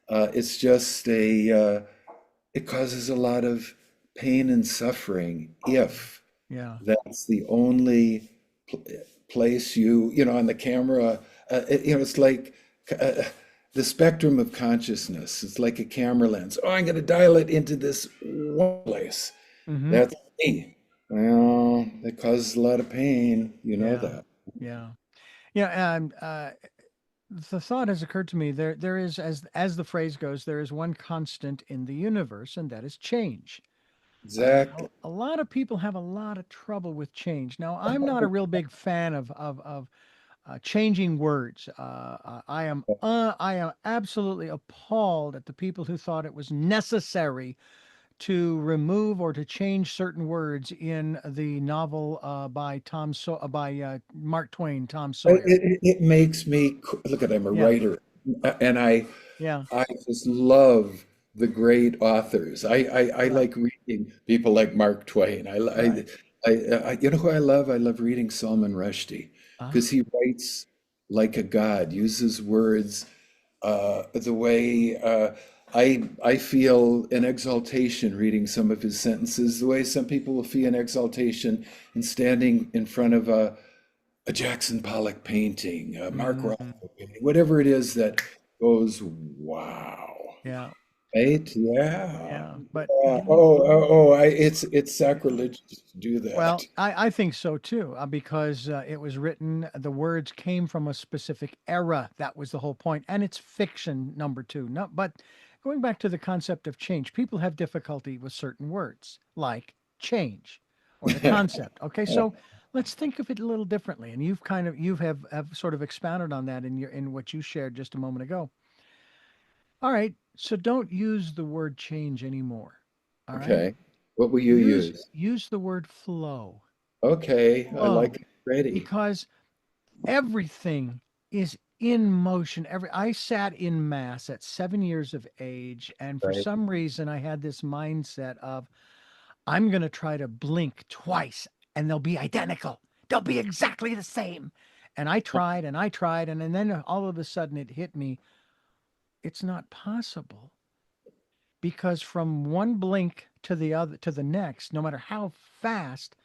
It's just it causes a lot of pain and suffering if Yeah. that's the only pl- place on the camera. It's like uh, the spectrum of consciousness. It's like a camera lens. I'm going to dial it into this one place. Hmm. That's me. Well, that causes a lot of pain. You know Yeah. that. Yeah. Yeah. the thought has occurred to me, there is, as the phrase goes, there is one constant in the universe, and that is change. Exactly. A lot of people have a lot of trouble with change. Now, I'm not a real big fan of changing words. I am absolutely appalled at the people who thought it was necessary to remove or to change certain words in the novel by Mark Twain, Tom Sawyer. It makes me look at, I'm a Yeah, writer, and yeah, I just love the great authors. I right, like reading people like Mark Twain. right. You know who I love? I love reading Salman Rushdie because Ah, he writes like a god, uses words the way I feel an exaltation reading some of his sentences, the way some people will feel an exaltation in standing in front of a Jackson Pollock painting, a Mark mhm, Rothko painting, whatever it is that goes, wow. yeah, Right? Yeah. yeah. But Yeah. It's yeah. sacrilegious to do that. Well, I think so too, because it was written, the words came from a specific era. That was the whole point. And it's fiction, number two. No, but going back to the concept of change, people have difficulty with certain words, like change or the concept. Okay, so let's think of it a little differently. And have sort of expounded on that in what you shared just a moment ago. All right, so don't use the word change anymore. All right? Okay. What will you Use use? use the word flow. Okay. I like Flow, it already. because everything is in motion. I sat in mass at 7 years of age, and for Right. some reason I had this mindset of, I'm going to try to blink twice and they'll be identical. They'll be exactly the same. And I tried and I tried, and then all of a sudden it hit me. It's not possible, because from one blink to the other, to the next, no matter how fast,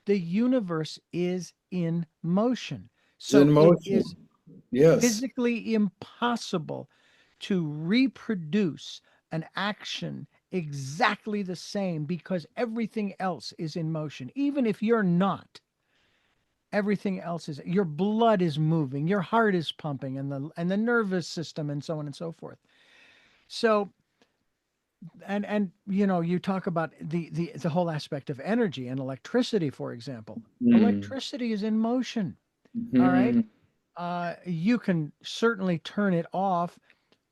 the universe is in motion. It's in So it is motion. Yes. physically impossible to reproduce an action exactly the same, because everything else is in motion. Even if you're not, everything else is, your blood is moving, your heart is pumping, and the nervous system, and so on and so forth. So, and you talk about the whole aspect of energy and electricity, for example. Mm. Electricity is in motion. All right. Mhm. You can certainly turn it off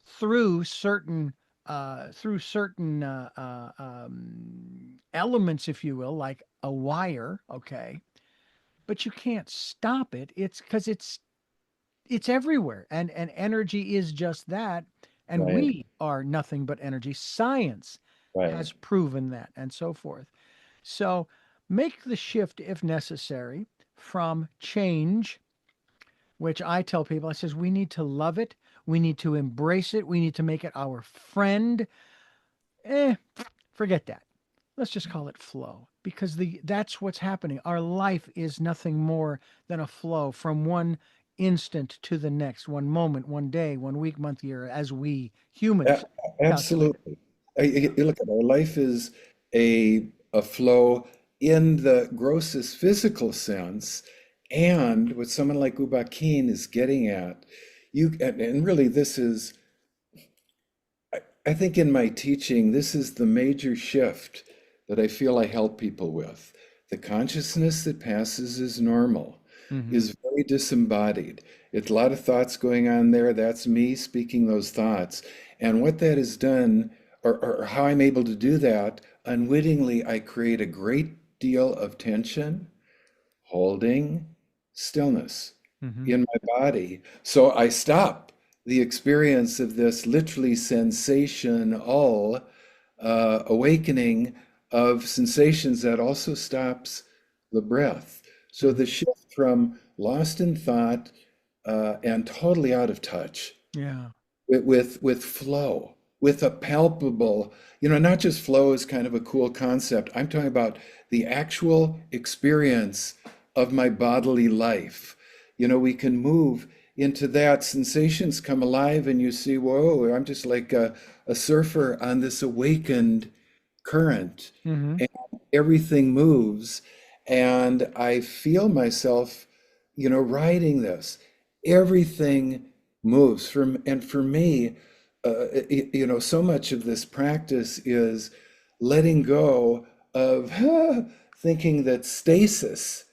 through certain elements, if you will, like a wire. Okay, but you can't stop it. It's because it's everywhere, and energy is just that. And Right. we are nothing but energy. Science Right. has proven that, and so forth. So make the shift if necessary from change, which I tell people, I says, we need to love it. We need to embrace it. We need to make it our friend. Eh, forget that. Let's just call it flow, because that's what's happening. Our life is nothing more than a flow from one instant to the next, one moment, one day, one week, month, year, as we A- humans calculate it. Absolutely. Look at our life is a flow in the grossest physical sense, and what someone like Ubakin is getting at, and really this is, I think in my teaching, this is the major shift that I feel I help people with. The consciousness that passes as normal Mm-hmm. is very disembodied. It's a lot of thoughts going on there. That's me speaking those thoughts. And what that has done, or how I'm able to do that, unwittingly, I create a great deal of tension, holding, stillness Mm-hmm. in my body. So I stop the experience of this literally sensational awakening of sensations that also stops the breath. So Mm-hmm. the shift from lost in thought and totally out of touch Yeah. with flow, with a palpable, not just flow is kind of a cool concept. I'm talking about the actual experience of my bodily life. We can move into that. Sensations come alive, and you see, whoa, I'm just like a surfer on this awakened current, Mm-hmm. and everything moves, and I feel myself, riding this. Everything moves. And for me, so much of this practice is letting go of thinking that stasis,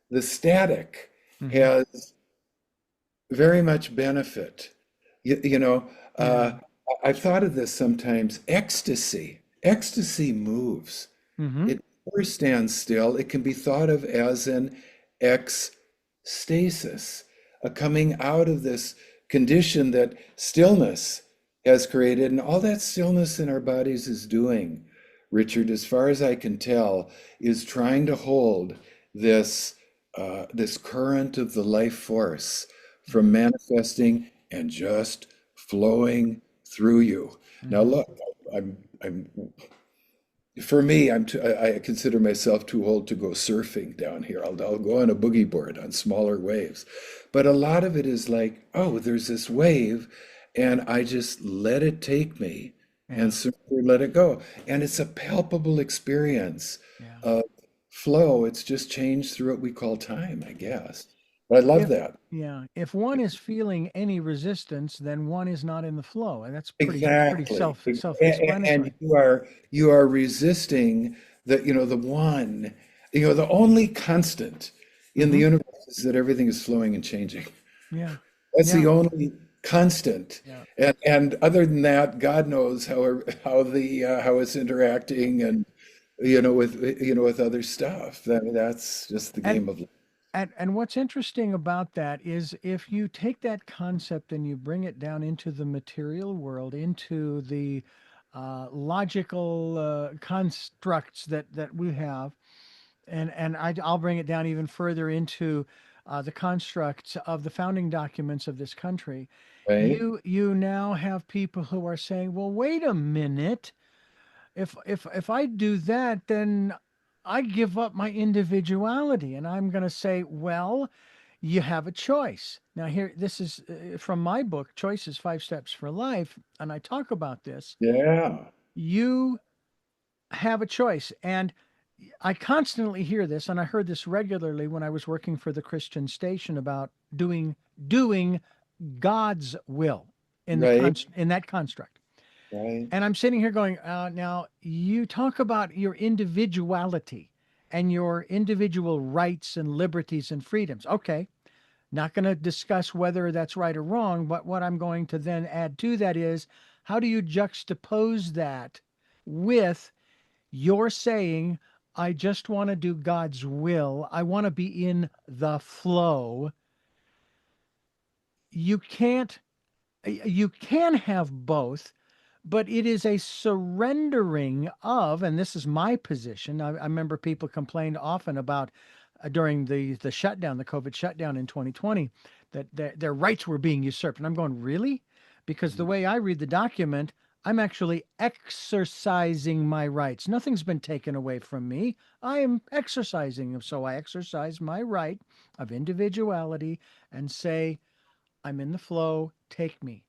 the static, Hmm. has very much benefit. You know, Yeah. I've thought of this sometimes. Ecstasy moves. Hmm. It never stands still. It can be thought of as an ecstasis, a coming out of this condition that stillness has created. And all that stillness in our bodies is doing, Richard, as far as I can tell, is trying to hold this this current of the life force from manifesting and just flowing through you. Now, Hmm. look, I'm for me, I consider myself too old to go surfing down here. I'll go on a boogie board on smaller waves. But a lot of it is like, oh, there's this wave, and I just let it take me and Yeah. simply let it go. And it's a palpable experience Yeah. of flow. It's just changed through what we call time, I guess. But I love If that. yeah, if one is feeling any resistance, then one is not in the flow, and that's pretty Exactly. And self-explanatory. you are resisting the one, the only constant in the Hmm. universe is that everything is flowing and changing. Yeah. That's Yeah. the only constant. Yeah. And other than that, God knows how it's interacting and with other stuff. That's just the And game of life. and what's interesting about that is if you take that concept and you bring it down into the material world, into the logical constructs that we have, I'll bring it down even further into the constructs of the founding documents of this country. Right? You now have people who are saying, "Well, wait a minute. If I do that, then I give up my individuality." And I'm going to say, "Well, you have a choice." Now, here, this is from my book, Choices: 5 Steps for Life, and I talk about this. Yeah. You have a choice, and I constantly hear this, and I heard this regularly when I was working for the Christian station about doing God's will Right. in that construct. Right. And I'm sitting here going, now you talk about your individuality and your individual rights and liberties and freedoms. Okay, not going to discuss whether that's right or wrong, but what I'm going to then add to that is how do you juxtapose that with your saying, I just want to do God's will. I want to be in the flow. You can't, you can have both, but it is a surrendering of, and this is my position. I remember people complained often about during the shutdown, the COVID shutdown in 2020, that their rights were being usurped. And I'm going, really? Because the way I read the document, I'm actually exercising my rights. Nothing's been taken away from me. I am exercising them. So I exercise my right of individuality and say, I'm in the flow. Take me,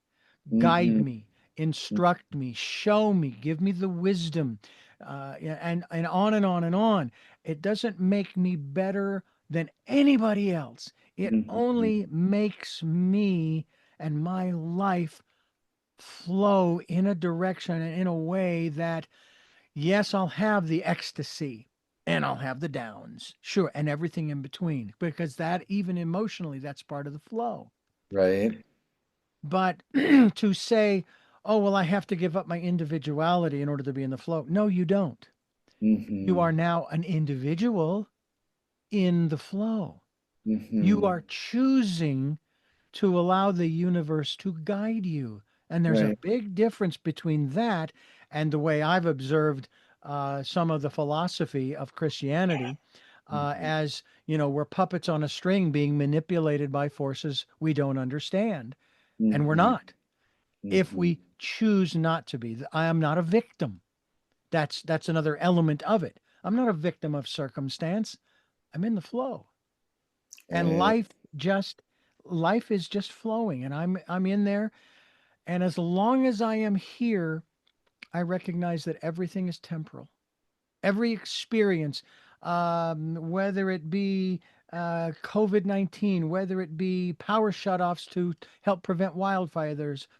guide Hmm. me, instruct me, show me, give me the wisdom, yeah, and on and on and on. It doesn't make me better than anybody else. It Hmm. only makes me and my life flow in a direction and in a way that, yes, I'll have the ecstasy and I'll have the downs, sure, and everything in between, because that, even emotionally, that's part of the flow. Right. But to say, oh, well, I have to give up my individuality in order to be in the flow. No, you don't. You Hmm. are now an individual in the flow. You Hmm. are choosing to allow the universe to guide you. And there's a Right. big difference between that and the way I've observed some of the philosophy of Christianity, Hmm. as, we're puppets on a string being manipulated by forces we don't understand. And we're Hmm. not. If Hmm. we choose not to be. I am not a victim. That's another element of it. I'm not a victim of circumstance. I'm in the flow. And Right. life is just flowing and I'm in there, and as long as I am here, I recognize that everything is temporal. Every experience, whether it be COVID-19, whether it be power shutoffs to help prevent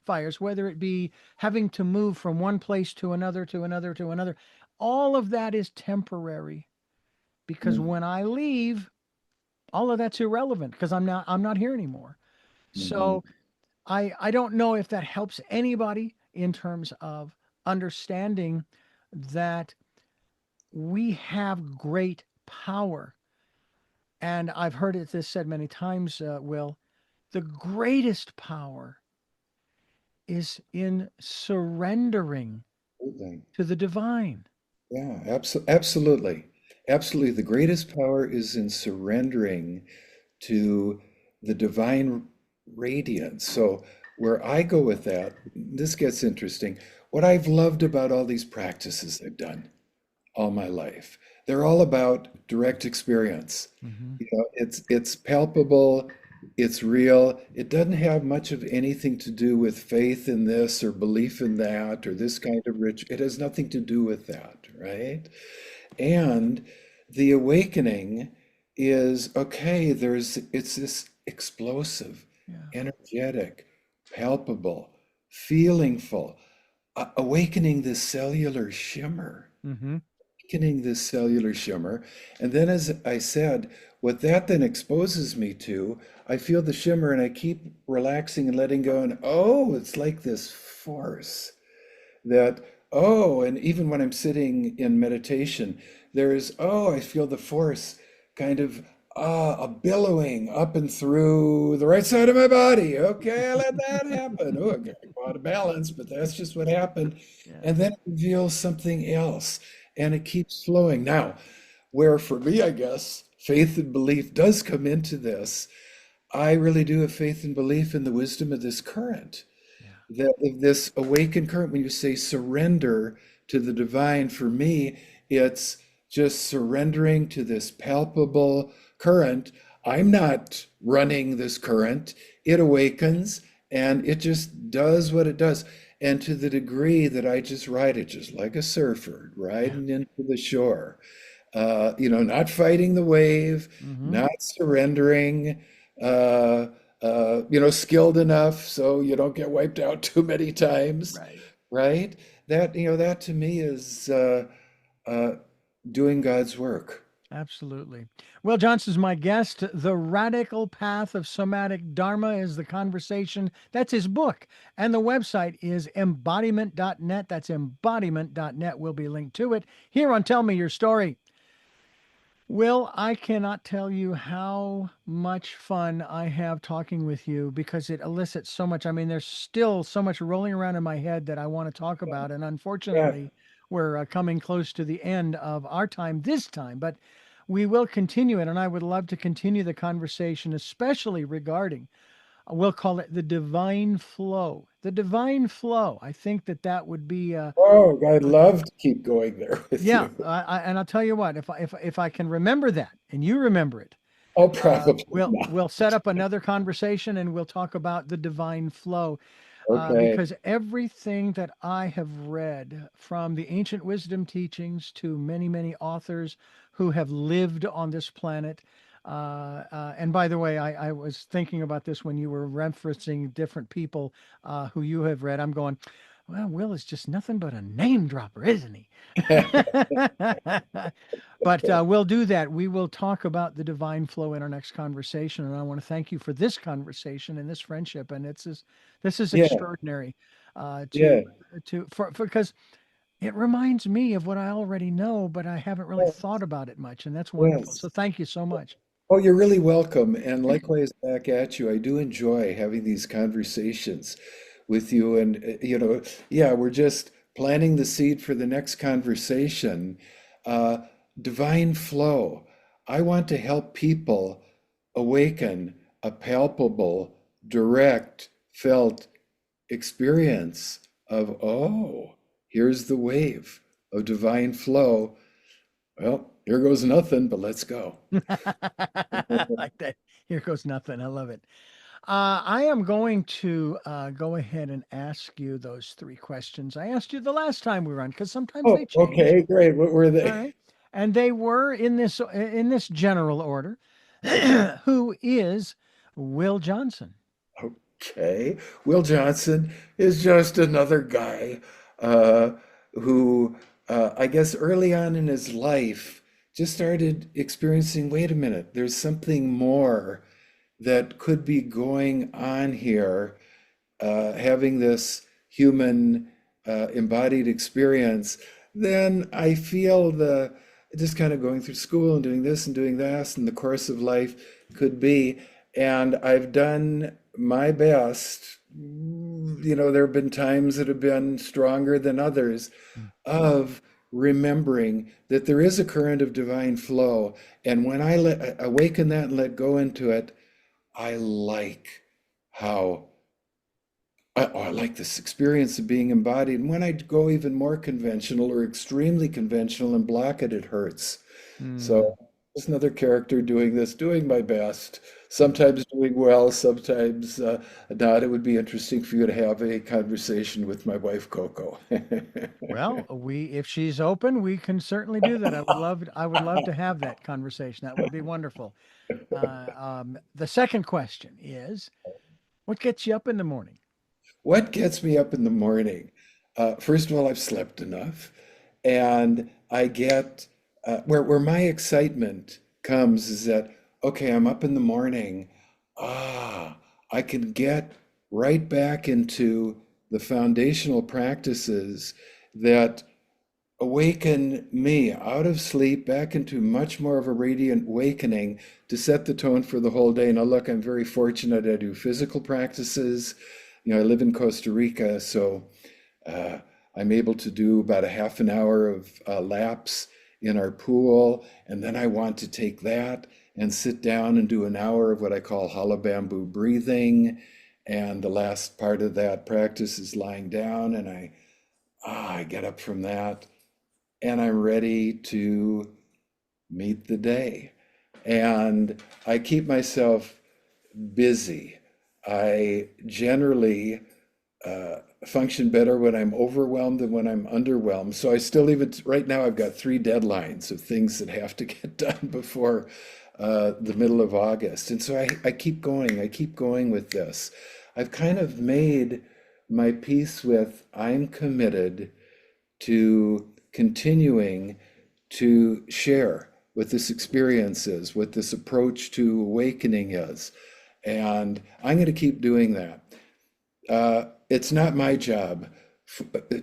fires, whether it be having to move from one place to another, to another, to another. All of that is temporary because Mm, when I leave, all of that's irrelevant because I'm not here anymore. mhm. So I don't know if that helps anybody in terms of understanding that we have great power. And I've heard this said many times, Will, the greatest power is in surrendering Absolutely. to the divine. Yeah, absolutely. Absolutely. The greatest power is in surrendering to the divine radiance. So, where I go with that, this gets interesting. What I've loved about all these practices I've done all my life, they're all about direct experience. Hmm. It's palpable, it's real. It doesn't have much of anything to do with faith in this or belief in that or this kind of rich. It has nothing to do with that, right? And the awakening is okay, it's this explosive, Yeah. energetic, palpable, feelingful, awakening this cellular shimmer, Hmm. awakening this cellular shimmer. And then, as I said, what that then exposes me to, I feel the shimmer and I keep relaxing and letting go. And oh, it's like this force that, oh, and even when I'm sitting in meditation, there's, oh, I feel the force kind of, a billowing up and through the right side of my body. Okay, I let that happen. Oh, I got out of balance, but that's just what happened. Yeah. And then it reveals something else, and it keeps flowing. Now, where for me, I guess, faith and belief does come into this, I really do have faith and belief in the wisdom of this current, Yeah. that of this awakened current. When you say surrender to the divine, for me it's just surrendering to this palpable current. I'm not running this current. It awakens and it just does what it does, and to the degree that I just ride it just like a surfer Yeah. riding into the shore, not fighting the wave, Hmm. not surrendering, uh, skilled enough so you don't get wiped out too many times, Right. right? That to me is uh, doing God's work. Absolutely. Will Johnson's my guest. The Radical Path of Somatic Dharma is the conversation. That's his book. And the website is embodiment.net. That's embodiment.net. Will be linked to it here on Tell Me Your Story. Will, I cannot tell you how much fun I have talking with you because it elicits so much. I mean, there's still so much rolling around in my head that I want to talk about. And Yeah. unfortunately, we're coming close to the end of our time this time, but we will continue it. And I would love to continue the conversation, especially regarding, we'll call it the divine flow. The divine flow. I think that would be Oh, I'd a love to keep going there with yeah, you. and I'll tell you what, if I can remember that and you remember it, Oh, probably we'll not. set up another conversation and we'll talk about the divine flow, Okay. because everything that I have read from the ancient wisdom teachings to many many authors who have lived on this planet. And by the way, I was thinking about this when you were referencing different people who you have read. I'm going, well, Will is just nothing but a name dropper, isn't he? But we'll do that. We will talk about the divine flow in our next conversation. And I want to thank you for this conversation and this friendship. And this is Yeah, extraordinary, yeah, for because it reminds me of what I already know, but I haven't really yes, thought about it much. And that's wonderful. So yes. thank you so much. Oh, you're really welcome. And likewise back at you. I do enjoy having these conversations with you. And, yeah, we're just planting the seed for the next conversation. Uh, Divine flow. I want to help people awaken a palpable, direct, felt experience of, oh, here's the wave of divine flow. Well, here goes nothing, but let's go. Like that. Here goes nothing. I love it. I am going to go ahead and ask you those three questions I asked you the last time we were on, because sometimes they Oh, change. okay, great. What were All they? right. And they were in this general order. Who is Will Johnson? Okay. Will Johnson is just another guy uh, who, I guess, early on in his life, just started experiencing, wait a minute, there's something more that could be going on here, having this human embodied experience. Then I feel the just kind of going through school and doing this and doing that in the course of life could be. And I've done my best. There have been times that have been stronger than others of remembering that there is a current of divine flow. And when I awaken that and let go into it, I like how I like this experience of being embodied. And when I go even more conventional or extremely conventional and block it, it hurts. Hmm. So just another character doing this, doing my best, sometimes doing well, sometimes not. It would be interesting for you to have a conversation with my wife, Coco. Well, if she's open, we can certainly do that. I would love to have that conversation. That would be wonderful. The second question is, what gets you up in the morning? What gets me up in the morning? First of all, I've slept enough, and I get where my excitement comes is that okay, I'm up in the morning. Ah, I can get right back into the foundational practices that awaken me out of sleep back into much more of a radiant awakening to set the tone for the whole day. Now, look, I'm very fortunate. I do physical practices. I live in Costa Rica, so uh, I'm able to do about a half an hour of laps in our pool, and then I want to take that and sit down and do an hour of what I call hollow bamboo breathing. And the last part of that practice is lying down, and I get up from that and I'm ready to meet the day. And I keep myself busy. I generally function better when I'm overwhelmed than when I'm underwhelmed. So I still even right now I've got 3 deadlines of things that have to get done before the middle of August. And so I keep going. I keep going with this. I've kind of made my peace with I'm committed to continuing to share what this experience is, what this approach to awakening is. And I'm going to keep doing that. It's not my job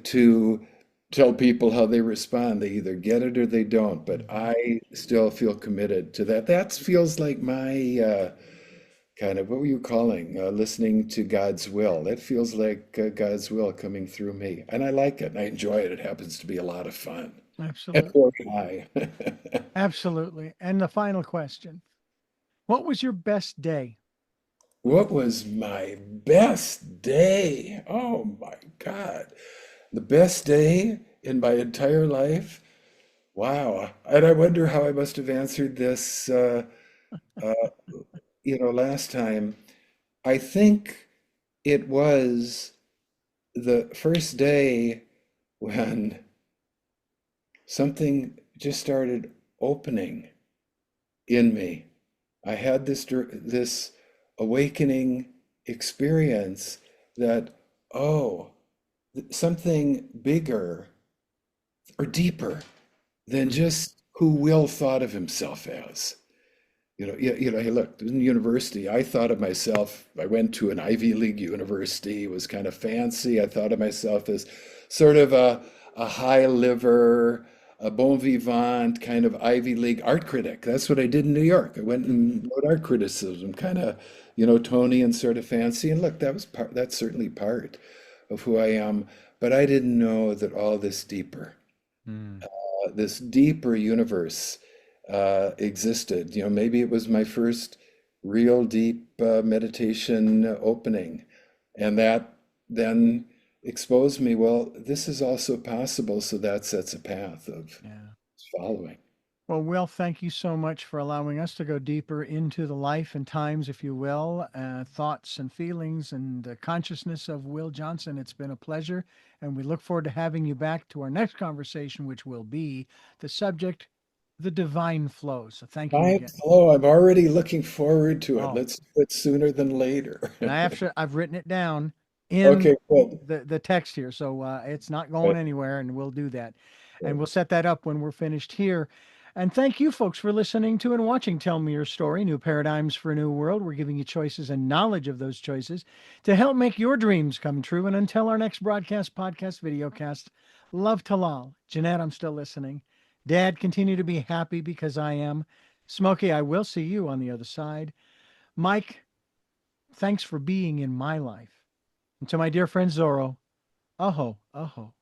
to tell people how they respond. They either get it or they don't, but Mhm. I still feel committed to that. That feels like my kind of, what were you calling? Listening to God's will. That feels like God's will coming through me. And I like it and I enjoy it. It happens to be a lot of fun. And Absolutely. so am I. Absolutely. And the final question, what was your best day? What was my best day? Oh my God. The best day in my entire life? Wow. And I wonder how I must have answered this, uh, last time. I think it was the first day when something just started opening in me. I had this awakening experience that, oh, something bigger or deeper than Mm. just who Will thought of himself as. Hey, look, in university, I thought of myself, I went to an Ivy League university, it was kind of fancy. I thought of myself as sort of a high liver, a bon vivant kind of Ivy League art critic. That's what I did in New York. I went and wrote art criticism, kind of, Tony and sort of fancy. And look, that's certainly part of who I am. But I didn't know that all Mm. this deeper universe existed. Maybe it was my first real deep meditation opening, and that then exposed me. Well, this is also possible, so that sets a path of Yeah. following. Well, Will, thank you so much for allowing us to go deeper into the life and times, if you will, thoughts and feelings and consciousness of Will Johnson. It's been a pleasure, and we look forward to having you back to our next conversation, which will be the subject the divine flow. So thank you Vibe again. flow. I'm already looking forward to it. Oh, Let's do it sooner than later. and I've written it down in Okay, good. the text here, so it's not Good. going anywhere, and we'll do that, and Good. we'll set that up when we're finished here. And thank you, folks, for listening to and watching Tell Me Your Story, New Paradigms for a New World. We're giving you choices and knowledge of those choices to help make your dreams come true. And until our next broadcast, podcast, videocast, love Talal. Jeanette, I'm still listening. Dad, continue to be happy because I am. Smokey, I will see you on the other side. Mike, thanks for being in my life. And to my dear friend Zorro, aho, aho.